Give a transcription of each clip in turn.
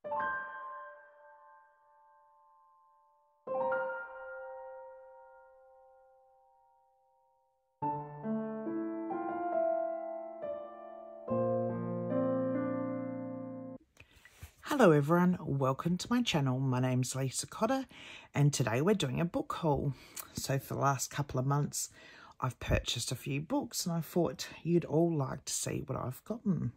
Hello everyone, welcome to my channel. My name's Lisa Cotter and today we're doing a book haul. So for the last couple of months I've purchased a few books and I thought you'd all like to see what I've gotten.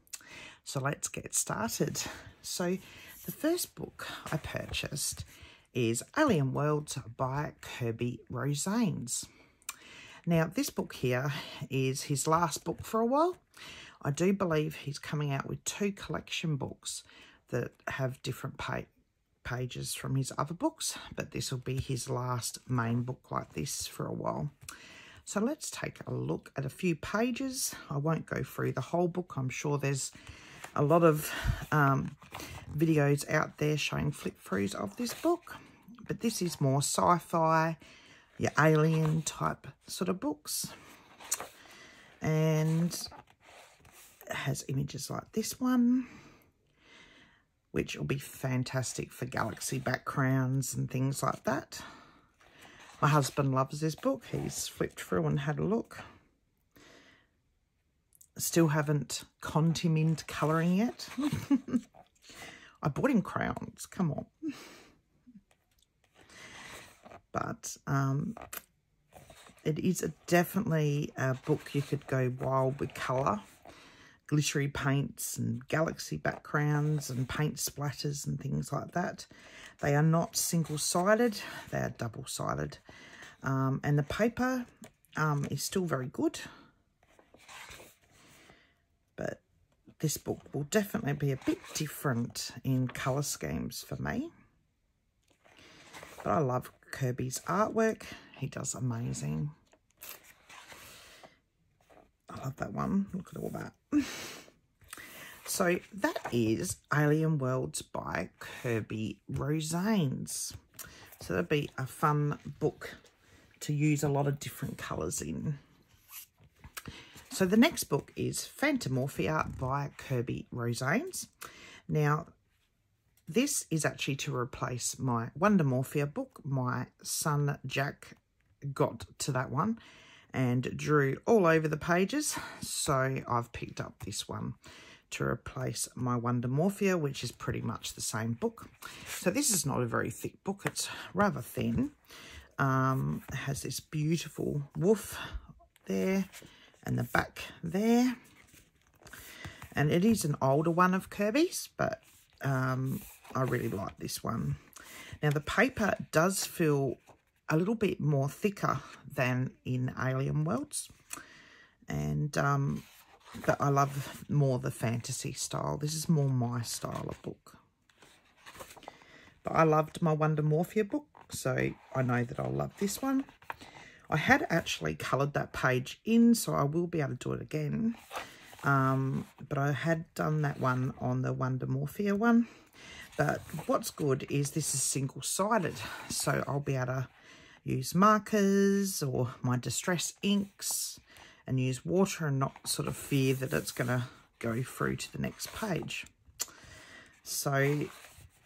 So let's get started. So the first book I purchased is Alien Worlds by Kirby Rosanes. Now this book here is his last book for a while. I do believe he's coming out with 2 collection books that have different pages from his other books, but this will be his last main book like this for a while. So let's take a look at a few pages. I won't go through the whole book. I'm sure there's a lot of videos out there showing flip-throughs of this book, but this is more sci-fi, your alien type sort of books, and it has images like this one, which will be fantastic for galaxy backgrounds and things like that. My husband loves this book. He's flipped through and had a look. Still haven't conned him into colouring yet. I bought him crayons, come on. But it is definitely a book you could go wild with colour. Glittery paints and galaxy backgrounds and paint splatters and things like that. They are not single-sided, they are double-sided. And the paper is still very good. But this book will definitely be a bit different in colour schemes for me. But I love Kirby's artwork. He does amazing. I love that one. Look at all that. So that is Alien Worlds by Kirby Rosanes. So that'd be a fun book to use a lot of different colours in. So the next book is Phantomorphia by Kirby Rosanes. Now, this is actually to replace my Wondermorphia book. My son Jack got to that one and drew all over the pages, so I've picked up this one to replace my Wondermorphia, which is pretty much the same book. So this is not a very thick book, it's rather thin. It has this beautiful woof there and the back there, and it is an older one of Kirby's, but I really like this one. Now the paper does feel a little bit more thicker than in Alien Worlds, and but I love more the fantasy style. This is more my style of book. But I loved my Wondermorphia book, so I know that I'll love this one. I had actually coloured that page in, so I will be able to do it again. But I had done that one on the Wondermorphia one. But what's good is this is single-sided, so I'll be able to use markers or my distress inks and use water and not sort of fear that it's going to go through to the next page. So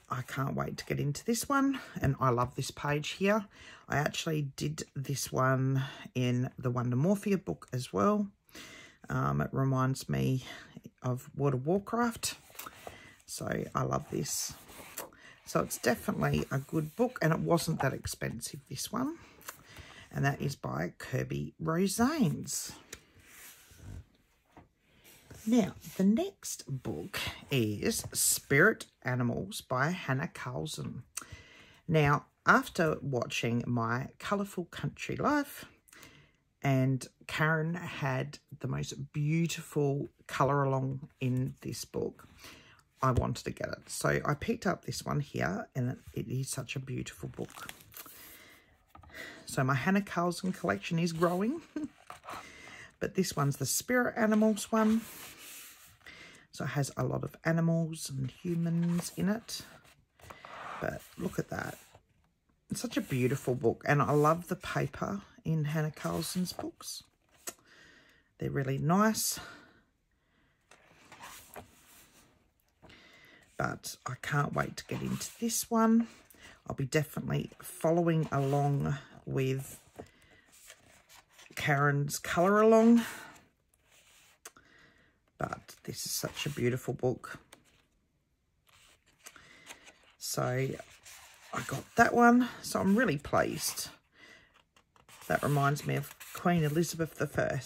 I can't wait to get into this one, and I love this page here. I actually did this one in the Wondermorphia book as well. It reminds me of World of Warcraft, so I love this. So it's definitely a good book, and it wasn't that expensive, this one. And that is by Kirby Rosanes. Now, the next book is Spirit Animals by Hannah Carlson. Now, after watching my Colourful Country Life, and Karen had the most beautiful colour along in this book, I wanted to get it. So I picked up this one here, and it is such a beautiful book. So my Hannah Carlson collection is growing. But this one's the Spirit Animals one. So it has a lot of animals and humans in it. But look at that. It's such a beautiful book. And I love the paper in Hannah Carlson's books. They're really nice. but I can't wait to get into this one. I'll be definitely following along with Karen's colour along. But this is such a beautiful book. So I got that one. So I'm really pleased. That reminds me of Queen Elizabeth I.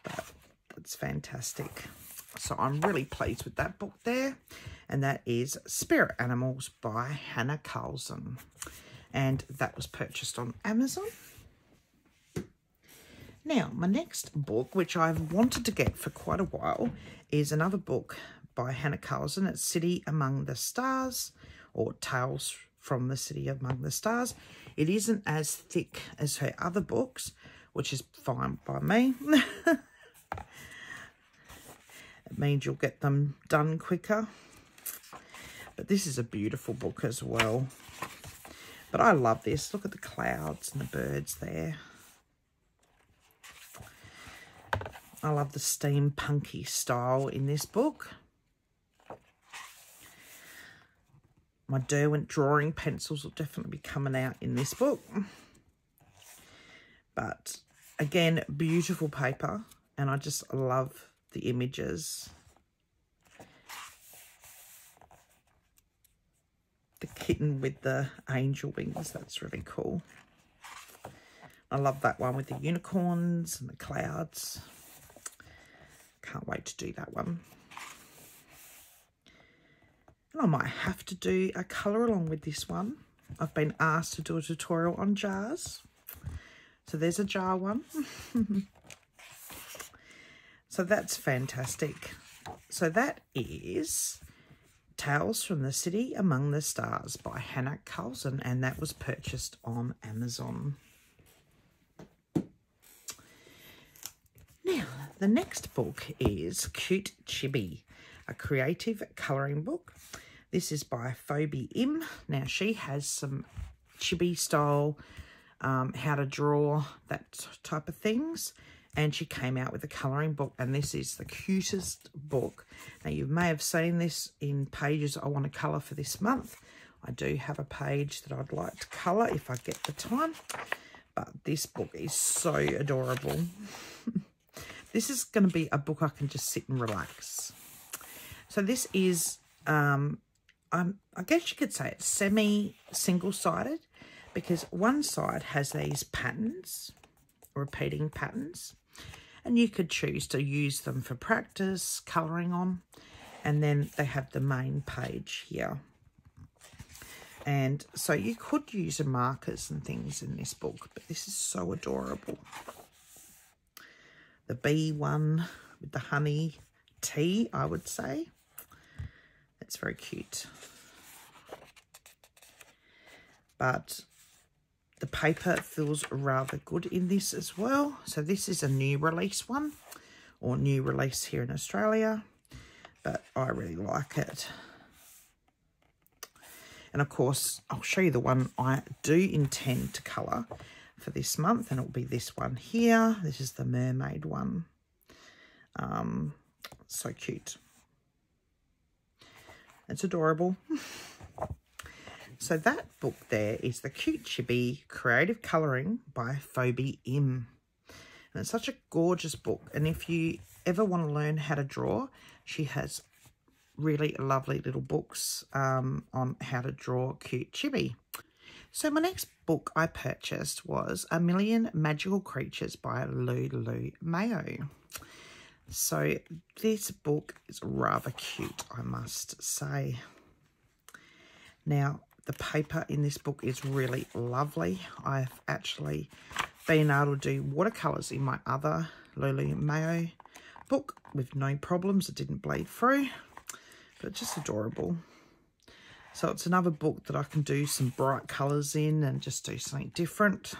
But that's fantastic. So I'm really pleased with that book there. And that is Spirit Animals by Hannah Carlson. And that was purchased on Amazon. Now, my next book, which I've wanted to get for quite a while, is another book by Hannah Carlson. It's City Among the Stars, or Tales from the City Among the Stars. It isn't as thick as her other books, which is fine by me. It means you'll get them done quicker. But this is a beautiful book as well. But I love this. Look at the clouds and the birds there. I love the steampunky style in this book. My Derwent drawing pencils will definitely be coming out in this book. But again, beautiful paper, and I just love the images. The kitten with the angel wings, that's really cool. I love that one with the unicorns and the clouds. Can't wait to do that one. And I might have to do a colour along with this one. I've been asked to do a tutorial on jars. So there's a jar one. So that's fantastic. So that is Tales from the City Among the Stars by Hannah Carlson, and that was purchased on Amazon. Now, the next book is Cute Chibi, a creative colouring book. This is by Phoebe M. Now, she has some chibi style, how to draw, that type of things. And she came out with a colouring book, and this is the cutest book. Now, you may have seen this in pages I want to colour for this month. I do have a page that I'd like to colour if I get the time. But this book is so adorable. This is going to be a book I can just sit and relax. So this is, I guess you could say it's semi-single-sided, because one side has these patterns, repeating patterns, and you could choose to use them for practice, colouring on, and then they have the main page here. And so you could use markers and things in this book, but this is so adorable. The bee one with the honey tea, I would say. It's very cute. But the paper feels rather good in this as well. So this is a new release one, or new release here in Australia. But I really like it. And of course, I'll show you the one I do intend to colour for this month, and it'll be this one here. This is the mermaid one. So cute. It's adorable. So that book there is the Cute Chibi Creative Colouring by Phoebe M. And it's such a gorgeous book. And if you ever want to learn how to draw, she has really lovely little books on how to draw cute chibi. So my next book I purchased was A Million Magical Creatures by Lulu Mayo. So this book is rather cute, I must say. Now, the paper in this book is really lovely. I've actually been able to do watercolours in my other Lulu Mayo book with no problems. It didn't bleed through, but just adorable. So it's another book that I can do some bright colours in and just do something different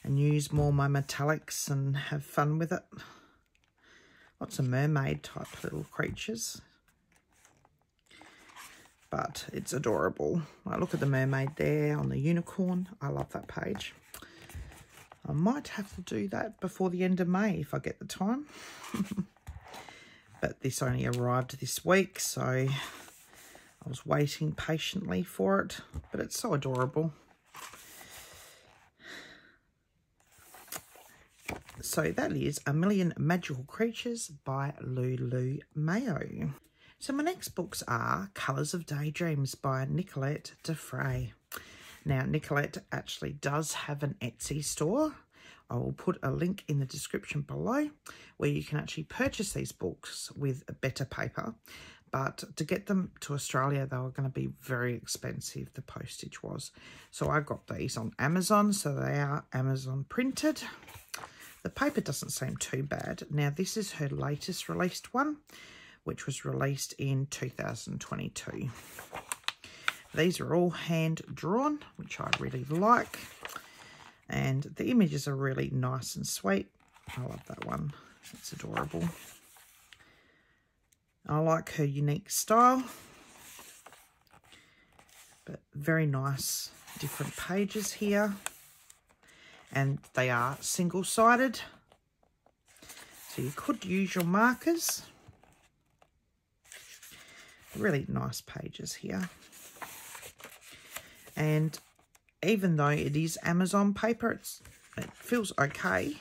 and use more my metallics and have fun with it. Lots of mermaid type little creatures. But it's adorable. I look at the mermaid there on the unicorn. I love that page. I might have to do that before the end of May if I get the time. but this only arrived this week, so I was waiting patiently for it, but it's so adorable. So that is A Million Magical Creatures by Lulu Mayo. So my next books are Colours of Daydreams by Nicolette Defray. Now, Nicolette actually does have an Etsy store. I will put a link in the description below where you can actually purchase these books with a better paper. But to get them to Australia, they were going to be very expensive, the postage was. So I got these on Amazon, so they are Amazon printed. The paper doesn't seem too bad. Now, this is her latest released one, which was released in 2022. These are all hand-drawn, which I really like. And the images are really nice and sweet. I love that one. It's adorable. I like her unique style. But very nice different pages here. And they are single-sided. So you could use your markers. Really nice pages here. And even though it is Amazon paper, it feels okay.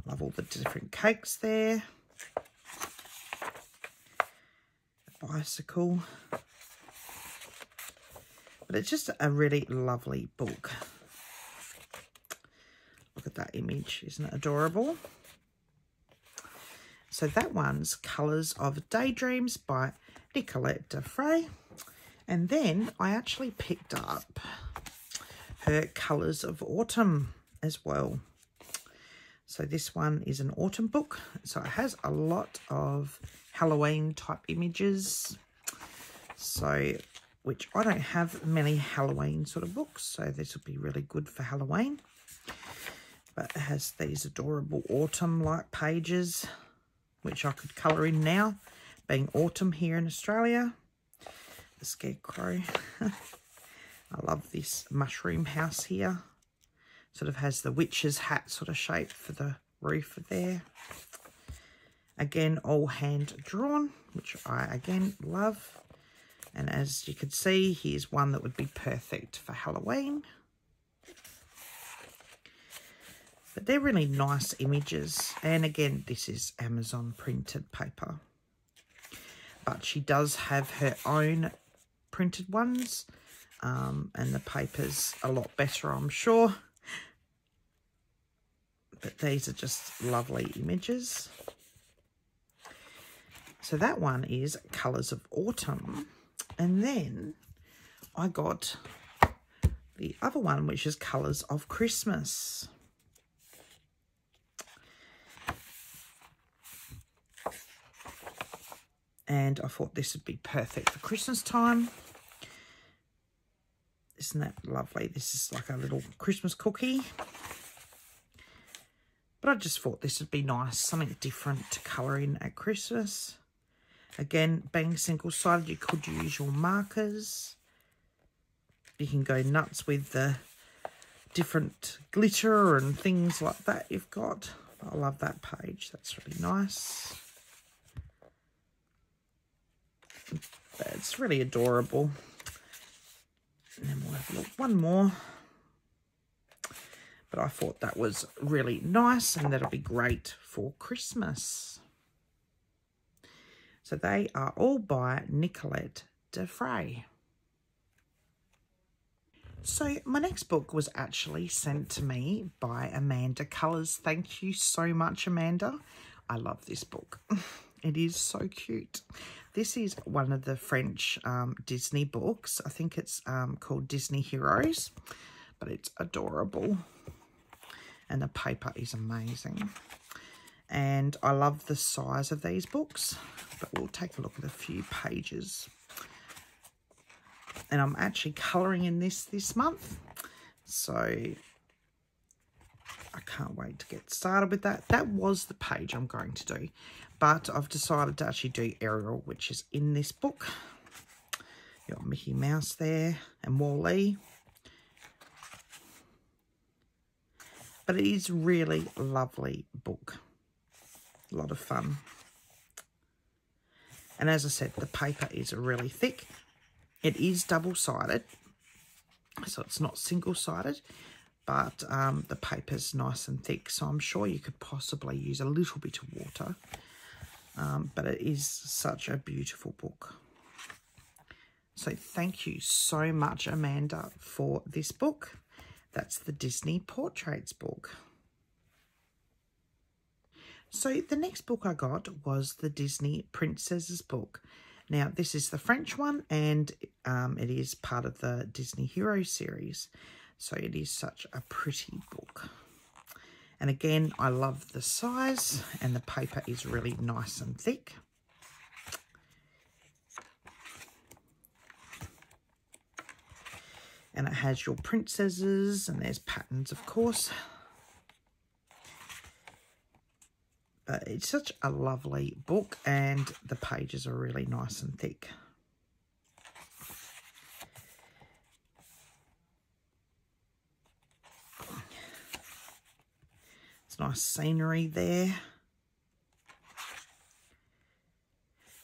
Love all the different cakes there. The bicycle. But it's just a really lovely book. Look at that image. Isn't it adorable? So that one's Colours of Daydreams by Nicolette Defray. And then I actually picked up her Colours of Autumn as well. So this one is an autumn book. So it has a lot of Halloween type images. So, which I don't have many Halloween sort of books. So this will be really good for Halloween. But it has these adorable autumn-like pages, which I could colour in now, being autumn here in Australia. The scarecrow. I love this mushroom house here. Sort of has the witch's hat sort of shape for the roof there. Again, all hand drawn, which I again love. And as you can see, here's one that would be perfect for Halloween. But they're really nice images. And again, this is Amazon printed paper. But she does have her own printed ones, and the paper's a lot better, I'm sure. But these are just lovely images. So that one is Colours of Autumn. And then I got the other one, which is Colours of Christmas. And I thought this would be perfect for Christmas time. Isn't that lovely? This is like a little Christmas cookie. But I just thought this would be nice, something different to colour in at Christmas. Again, being single-sided, you could use your markers. You can go nuts with the different glitter and things like that you've got. I love that page. That's really nice. It's really adorable. And then we'll have a look, one more. But I thought that was really nice and that'll be great for Christmas. So they are all by Nicolette Defray. So my next book was actually sent to me by Amanda Colours. Thank you so much, Amanda. I love this book. It is so cute. This is one of the French Disney books. I think it's called Disney Heroes, but it's adorable. And the paper is amazing. And I love the size of these books, but we'll take a look at a few pages. And I'm actually colouring in this month, so I can't wait to get started with that. That was the page I'm going to do, but I've decided to actually do Ariel, which is in this book. You've got Mickey Mouse there and Wall-E. But it is really lovely book. A lot of fun. And as I said, the paper is really thick. It is double-sided, so it's not single-sided, but the paper's nice and thick, so I'm sure you could possibly use a little bit of water. But it is such a beautiful book. So thank you so much, Amanda, for this book. That's the Disney Portraits book. So the next book I got was the Disney Princesses book. Now, this is the French one, and it is part of the Disney Hero series. So it is such a pretty book. And again, I love the size, and the paper is really nice and thick. And it has your princesses, and there's patterns, of course. But it's such a lovely book, and the pages are really nice and thick. It's nice scenery there.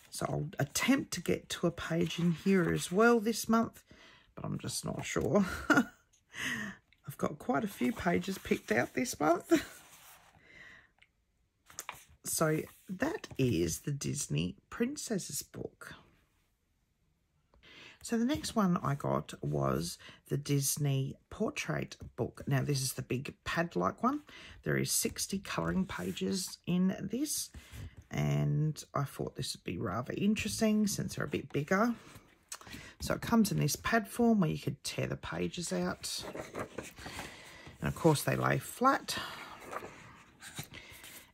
So I'll attempt to get to a page in here as well this month, but I'm just not sure. I've got quite a few pages picked out this month. So that is the Disney Princesses book. So the next one I got was the Disney Portrait book. Now this is the big pad-like one. There is 60 colouring pages in this, and I thought this would be rather interesting since they're a bit bigger. So it comes in this pad form where you could tear the pages out. And of course they lay flat.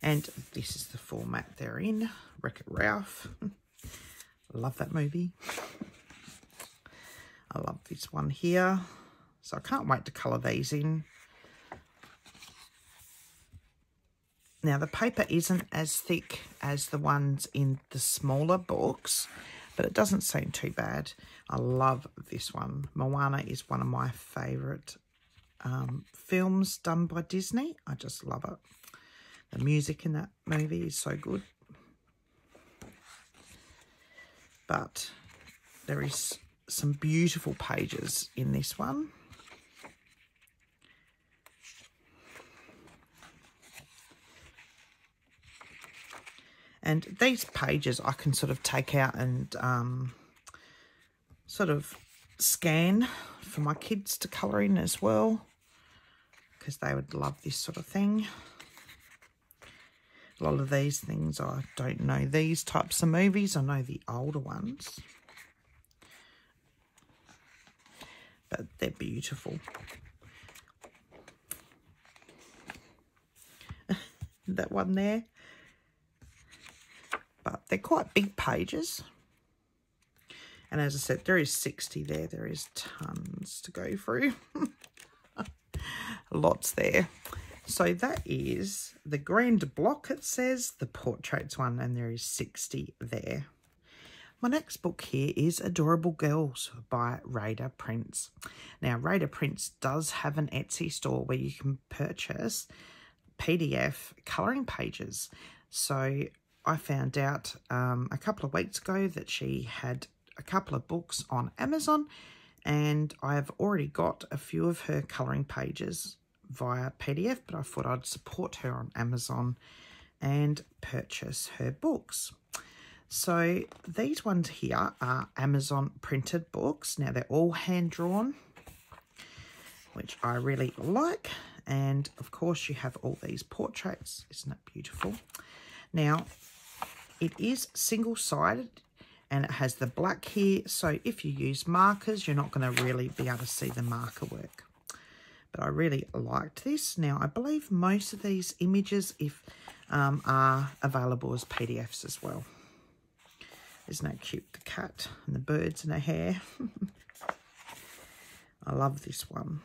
And this is the format they're in. Wreck-It Ralph. Love that movie. I love this one here. So I can't wait to colour these in. Now the paper isn't as thick as the ones in the smaller books, but it doesn't seem too bad. I love this one. Moana is one of my favourite films done by Disney. I just love it. The music in that movie is so good. But there is some beautiful pages in this one. And these pages I can sort of take out and sort of scan for my kids to colour in as well, because they would love this sort of thing. A lot of these things, I don't know these types of movies. I know the older ones. But they're beautiful. That one there. But they're quite big pages. And as I said, there is 60 there. There is tons to go through. Lots there. So that is the grand block, it says, the portraits one, and there is 60 there. My next book here is Adorable Girls by Raider Prince. Now, Raider Prince does have an Etsy store where you can purchase PDF colouring pages. So I found out a couple of weeks ago that she had a couple of books on Amazon, and I have already got a few of her colouring pages via PDF, but I thought I'd support her on Amazon and purchase her books. So these ones here are Amazon printed books. Now they're all hand drawn, which I really like. And of course you have all these portraits. Isn't it beautiful? Now it is single-sided and it has the black here. So if you use markers, you're not going to really be able to see the marker work. But I really liked this. Now, I believe most of these images are available as PDFs as well. Isn't that cute? The cat and the birds in her hair. I love this one.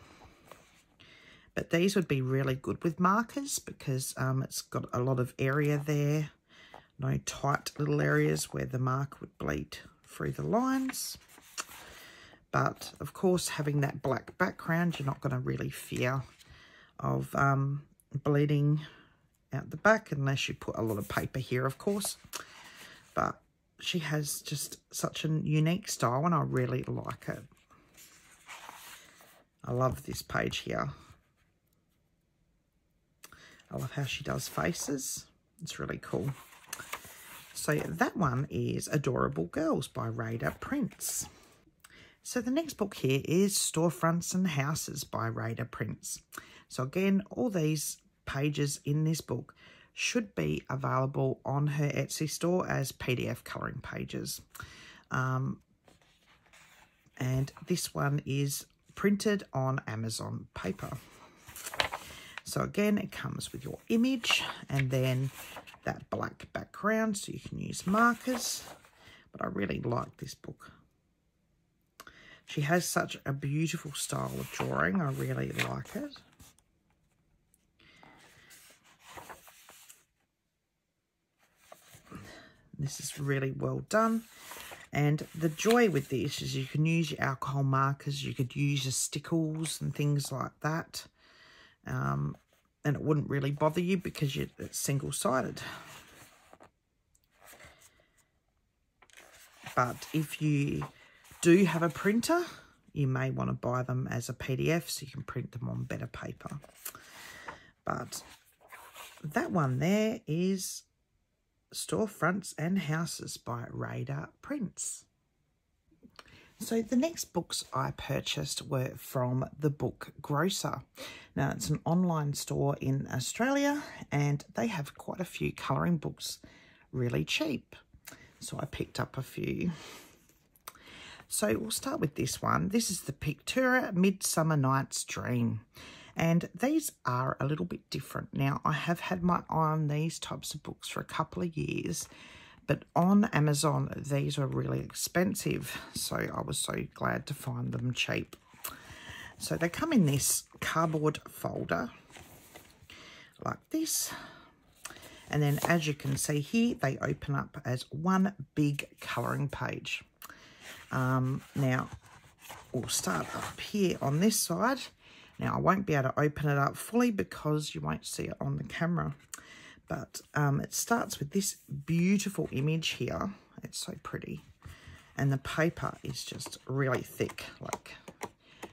But these would be really good with markers because it's got a lot of area there. No tight little areas where the mark would bleed through the lines. But, of course, having that black background, you're not going to really fear of bleeding out the back, unless you put a lot of paper here, of course. But she has just such a unique style, and I really like it. I love this page here. I love how she does faces. It's really cool. So that one is Adorable Girls by Radar Prints. So the next book here is Storefronts and Houses by Radar Prints. So again, all these pages in this book should be available on her Etsy store as PDF colouring pages. And this one is printed on Amazon paper. So again, it comes with your image and then that black background, so you can use markers. But I really like this book. She has such a beautiful style of drawing. I really like it. This is really well done. And the joy with this is you can use your alcohol markers, you could use your stickles and things like that. And it wouldn't really bother you because it's single-sided. But if you do have a printer, you may want to buy them as a PDF so you can print them on better paper. But that one there is Storefronts and Houses by Radar Prints. So the next books I purchased were from the book Grocer. Now it's an online store in Australia and they have quite a few colouring books really cheap. So I picked up a few. So we'll start with this one. This is the Pictura Midsummer Night's Dream. And these are a little bit different. Now, I have had my eye on these types of books for a couple of years, but on Amazon, these were really expensive. So I was so glad to find them cheap. So they come in this cardboard folder like this. And then as you can see here, they open up as one big colouring page. Now, we'll start up here on this side. Now, I won't be able to open it up fully because you won't see it on the camera. But it starts with this beautiful image here. It's so pretty. And the paper is just really thick. Like,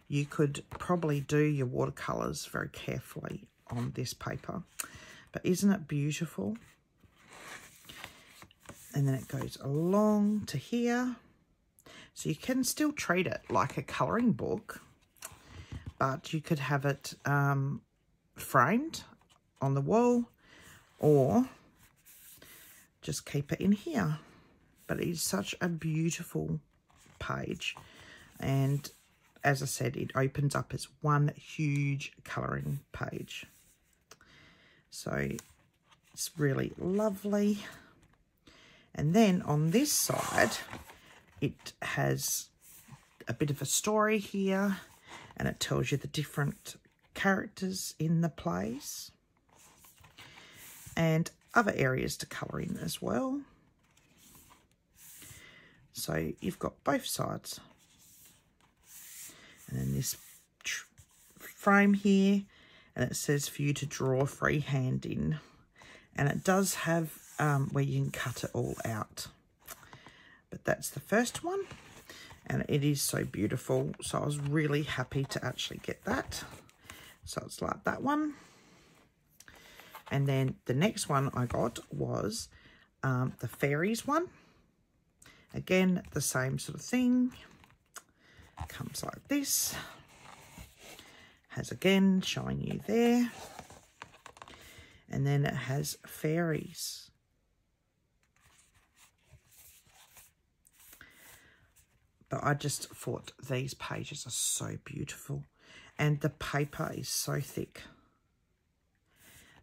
you could probably do your watercolours very carefully on this paper. But isn't it beautiful? And then it goes along to here. So you can still treat it like a colouring book, but you could have it framed on the wall or just keep it in here. But it is such a beautiful page. And as I said, it opens up as one huge colouring page. So it's really lovely. And then on this side, it has a bit of a story here. And it tells you the different characters in the plays. And other areas to colour in as well. So you've got both sides. And then this frame here. And it says for you to draw freehand in. And it does have where you can cut it all out. But that's the first one. And it is so beautiful. So I was really happy to actually get that. So it's like that one. And then the next one I got was the fairies one. Again, the same sort of thing. Comes like this. Has again showing you there. And then it has fairies. But I just thought these pages are so beautiful. And the paper is so thick.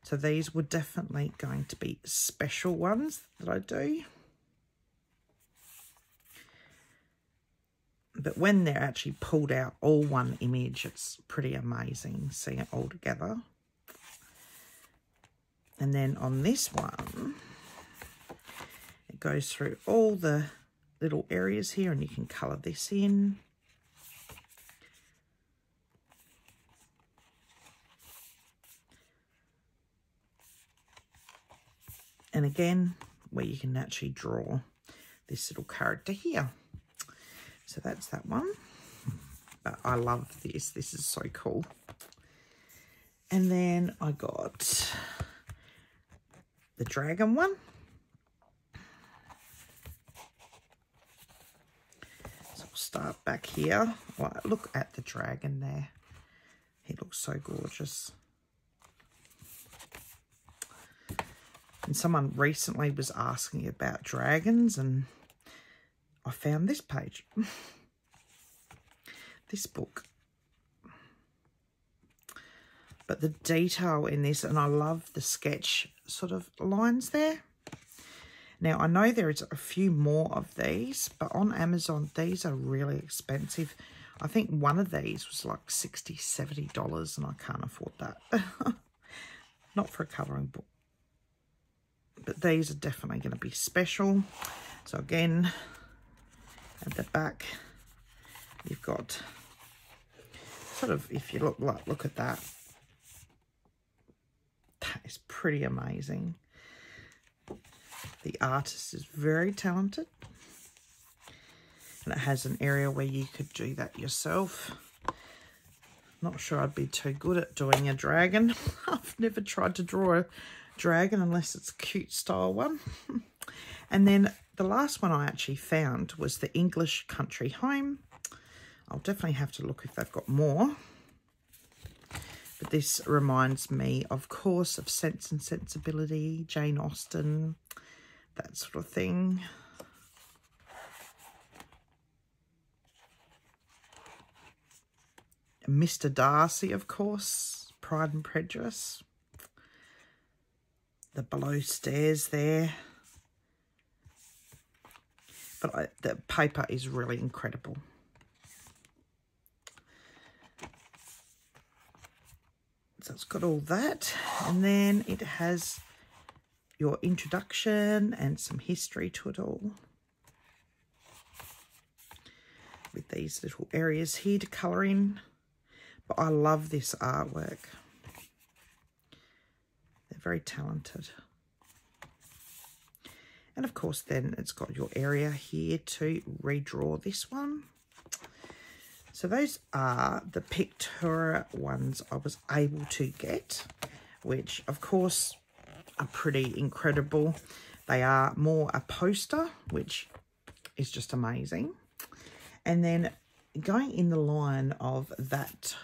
So these were definitely going to be special ones that I do. But when they're actually pulled out all one image, it's pretty amazing seeing it all together. And then on this one, it goes through all the little areas here and you can colour this in. And again, where you can actually draw this little character here. So that's that one. But I love this. This is so cool. And then I got the dragon one. So we'll start back here. Well, look at the dragon there. He looks so gorgeous. And someone recently was asking about dragons, and I found this page. This book. But the detail in this, and I love the sketch sort of lines there. Now, I know there is a few more of these, but on Amazon, these are really expensive. I think one of these was like $60, $70, and I can't afford that. Not for a colouring book. But these are definitely going to be special. So again, at the back, you've got sort of, if you look at that. That is pretty amazing. The artist is very talented. And it has an area where you could do that yourself. Not sure I'd be too good at doing a dragon. I've never tried to draw a dragon unless it's a cute style one. And then the last one I actually found was the English Country Home. I'll definitely have to look if they've got more. But this reminds me, of course, of Sense and Sensibility, Jane Austen, that sort of thing. Mr. Darcy, of course, Pride and Prejudice. The below stairs there. But the paper is really incredible. So it's got all that. And then it has your introduction and some history to it all. With these little areas here to colour in. But I love this artwork. They're very talented. And of course then it's got your area here to redraw this one. So those are the Pictura ones I was able to get, which of course are pretty incredible. They are more a poster, which is just amazing. And then going in the line of that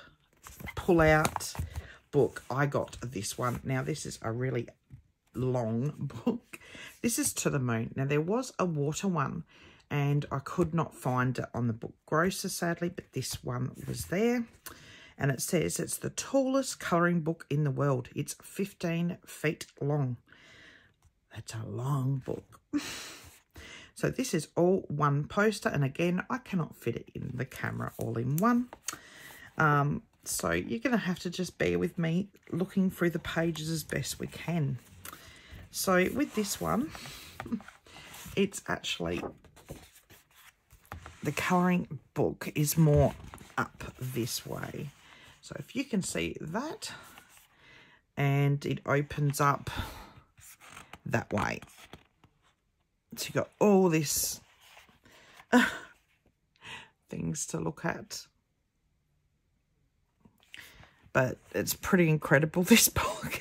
pull-out book, I got this one. Now, this is a really long book. This is To the Moon. Now, there was a water one, and I could not find it on the book grocer, sadly, but this one was there. And it says it's the tallest colouring book in the world. It's 15 feet long. That's a long book. So this is all one poster. And again, I cannot fit it in the camera all in one. So you're going to have to just bear with me looking through the pages as best we can. So with this one, it's actually, the colouring book is more up this way. So if you can see that, and it opens up that way. So you've got all this things to look at. But it's pretty incredible, this book.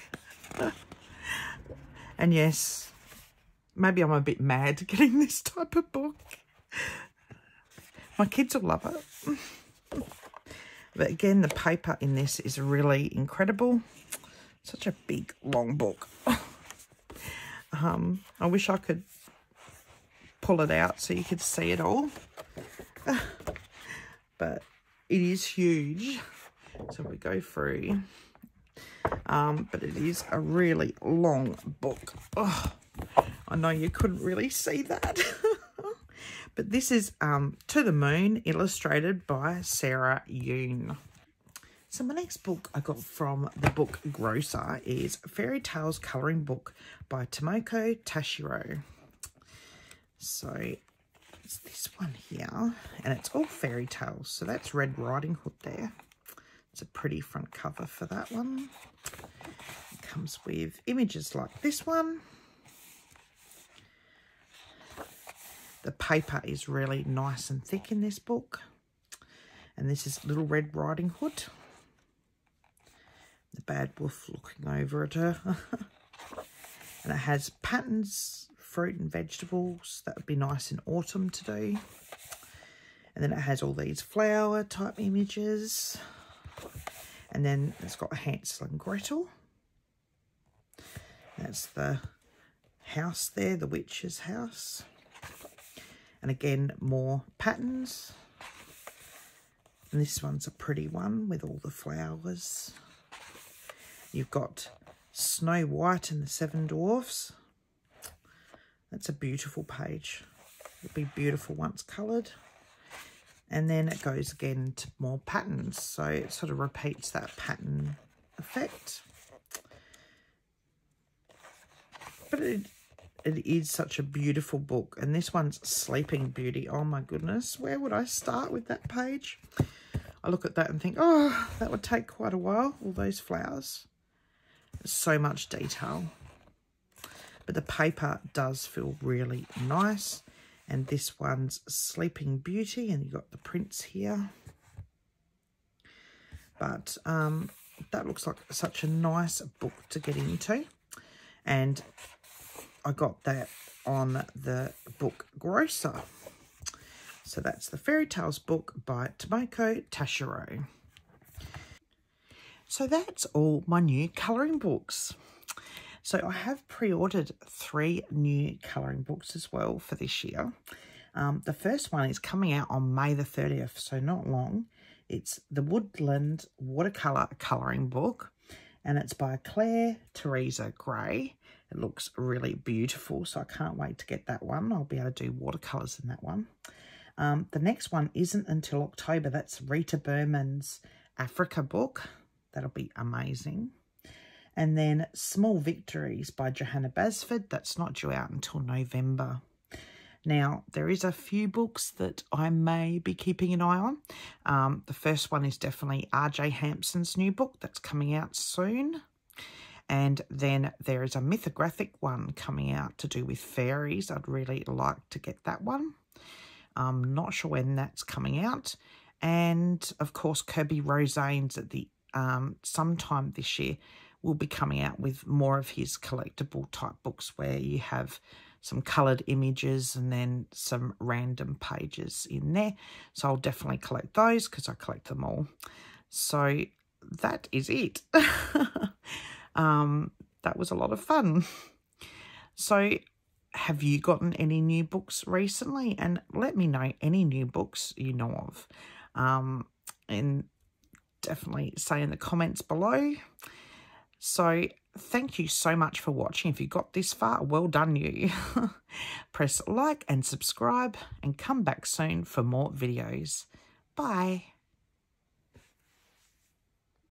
And yes, maybe I'm a bit mad getting this type of book. My kids will love it. But again, the paper in this is really incredible. Such a big, long book. I wish I could pull it out so you could see it all. But it is huge. So we go through. But it is a really long book. Oh, I know you couldn't really see that. But this is To the Moon, illustrated by Sarah Yoon. So my next book I got from the book Grocer is Fairy Tales Colouring Book by Tomoko Tashiro. So it's this one here, and it's all fairy tales. So that's Red Riding Hood there. It's a pretty front cover for that one. It comes with images like this one. The paper is really nice and thick in this book. And this is Little Red Riding Hood. The bad wolf looking over at her. And it has patterns, fruit and vegetables. That would be nice in autumn to do. And then it has all these flower type images. And then it's got Hansel and Gretel. That's the house there, the witch's house. And again, more patterns. And this one's a pretty one with all the flowers. You've got Snow White and the Seven Dwarfs. That's a beautiful page. It'll be beautiful once coloured. And then it goes again to more patterns. So it sort of repeats that pattern effect. But it is such a beautiful book. And this one's Sleeping Beauty. Oh my goodness. Where would I start with that page? I look at that and think, oh, that would take quite a while. All those flowers. So much detail. But the paper does feel really nice. And this one's Sleeping Beauty, and you've got the prints here. But that looks like such a nice book to get into. And I got that on the book Grocer. So that's the Fairy Tales book by Tomoko Tashiro. So that's all my new colouring books. So I have pre-ordered 3 new colouring books as well for this year. The first one is coming out on May the 30th, so not long. It's the Woodland Watercolour Colouring Book, and it's by Claire Teresa Gray. It looks really beautiful, so I can't wait to get that one. I'll be able to do watercolours in that one. The next one isn't until October. That's Rita Berman's Africa book. That'll be amazing. And then Small Victories by Johanna Basford. That's not due out until November. Now, there is a few books that I may be keeping an eye on. The first one is definitely R.J. Hampson's new book that's coming out soon. And then there is a mythographic one coming out to do with fairies. I'd really like to get that one. I'm not sure when that's coming out. And, of course, Kirby Rosanes at the sometime this year will be coming out with more of his collectible type books where you have some coloured images and then some random pages in there. So I'll definitely collect those because I collect them all. So that is it. That was a lot of fun. So have you gotten any new books recently? And let me know any new books you know of. And definitely say in the comments below. So thank you so much for watching. If you got this far, well done you. Press like and subscribe and come back soon for more videos. Bye.